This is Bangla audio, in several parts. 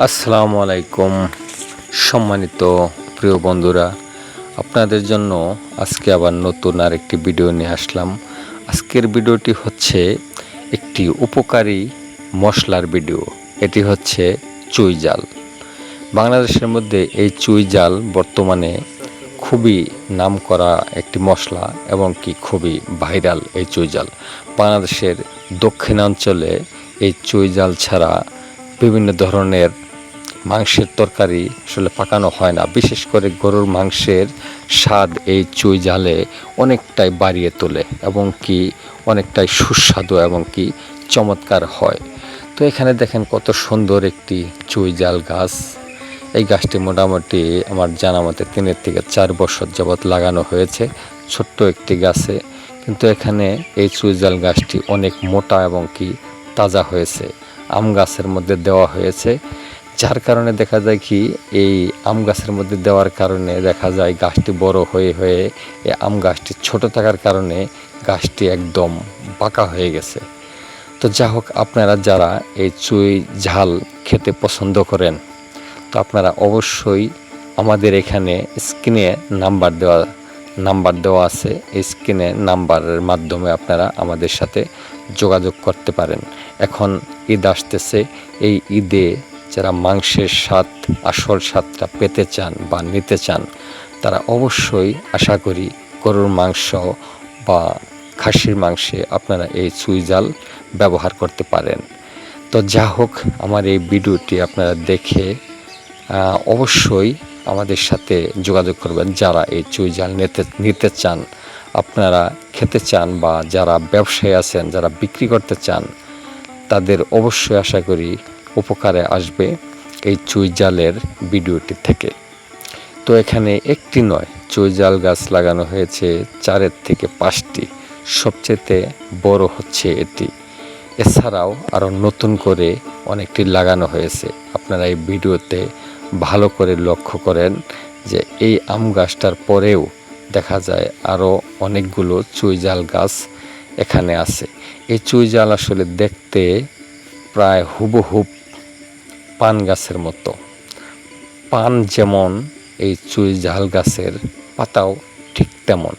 আসসালামু আলাইকুম সম্মানিত প্রিয় বন্ধুরা, আপনাদের জন্য আজকে আবার নতুন আরেকটি ভিডিও নিয়ে আসলাম। আজকের ভিডিওটি হচ্ছে একটি উপকারী মশলার ভিডিও। এটি হচ্ছে চুই জাল। বাংলাদেশের মধ্যে এই চুই জাল বর্তমানে খুবই নামকরা একটি মশলা এবং কি খুবই ভাইরাল এই চুই জাল। বাংলাদেশের দক্ষিণাঞ্চলে এই চুই জাল ছাড়া বিভিন্ন ধরনের মাংসের তরকারি আসলে পাকানো হয় না। বিশেষ করে গরুর মাংসের স্বাদ এই চুই জালে অনেকটাই বাড়িয়ে তোলে এবং কি অনেকটাই সুস্বাদু এবং কি চমৎকার হয়। তো এখানে দেখেন কত সুন্দর একটি চুই জাল গাছ। এই গাছটি মোটামুটি আমার জানা মতে 3 থেকে 4 বছর যাবৎ লাগানো হয়েছে ছোট্ট একটি গাছে, কিন্তু এখানে এই চুই জাল গাছটি অনেক মোটা এবং কি তাজা হয়েছে। আম গাছের মধ্যে দেওয়া হয়েছে, যার কারণে দেখা যায় কি এই আম গাছের মধ্যে দেওয়ার কারণে দেখা যায় গাছটি বড় হয়ে হয়ে এই আম গাছটি ছোট থাকার কারণে গাছটি একদম বাঁকা হয়ে গেছে। তো যা হোক, আপনারা যারা এই চুই ঝাল খেতে পছন্দ করেন তো আপনারা অবশ্যই আমাদের এখানে স্ক্রিনে নাম্বার দেওয়া আছে। এই স্ক্রিনে নাম্বারের মাধ্যমে আপনারা আমাদের সাথে যোগাযোগ করতে পারেন। এখন ঈদ আসতেছে, এই ঈদে যারা মাংসের স্বাদ আসল স্বাদটা পেতে চান বা নিতে চান তারা অবশ্যই আশা করি গরুর মাংস বা খাসির মাংসে আপনারা এই চুই জাল ব্যবহার করতে পারেন। তো যা হোক, আমার এই ভিডিওটি আপনারা দেখে অবশ্যই আমাদের সাথে যোগাযোগ করবেন যারা এই চুই জাল নিতে চান, আপনারা খেতে চান বা যারা ব্যবসায়ী আছেন যারা বিক্রি করতে চান তাদের অবশ্যই আশা করি উপকারে আসবে এই চুই জালের ভিডিওটি থেকে। তো এখানে একটি নয়, চুই জাল গাছ লাগানো হয়েছে 4 থেকে 5টি, সবচেয়ে বড় হচ্ছে এটি। এছাড়াও আরও নতুন করে অনেকটি লাগানো হয়েছে। আপনারা এই ভিডিওতে ভালো করে লক্ষ্য করেন যে এই আম গাছটার পরেও দেখা যায় আরও অনেকগুলো চুই জাল গাছ এখানে আছে। এই চুই জাল আসলে দেখতে প্রায় হুবহুব পান গাছের মতো। পান যেমন, এই চুই জাল গাছের পাতাও ঠিক তেমন।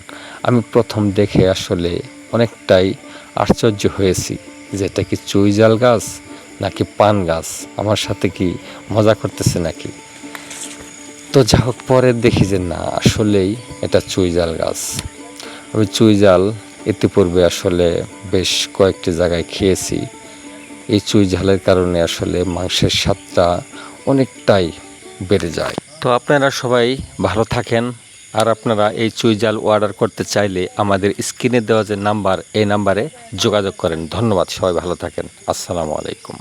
আমি প্রথম দেখে আসলে অনেকটাই আশ্চর্য হয়েছি যে এটা কি চুই জাল গাছ নাকি পান গাছ, আমার সাথে কি মজা করতেছে নাকি। তো যা হোক, পরে দেখি যে না, আসলেই এটা চুই জাল গাছ। আমি চুই জাল ইতিপূর্বে আসলে বেশ কয়েকটি জায়গায় খেয়েছি। এই চুই ঝালের কারণে আসলে মাংসের স্বাদটা অনেকটাই বেড়ে যায়। তো আপনারা সবাই ভালো থাকেন। আর আপনারা এই চুই জাল অর্ডার করতে চাইলে আমাদের স্ক্রিনে দেওয়া যে নাম্বার, এই নাম্বারে যোগাযোগ করেন। ধন্যবাদ, সবাই ভালো থাকেন। আসসালামু আলাইকুম।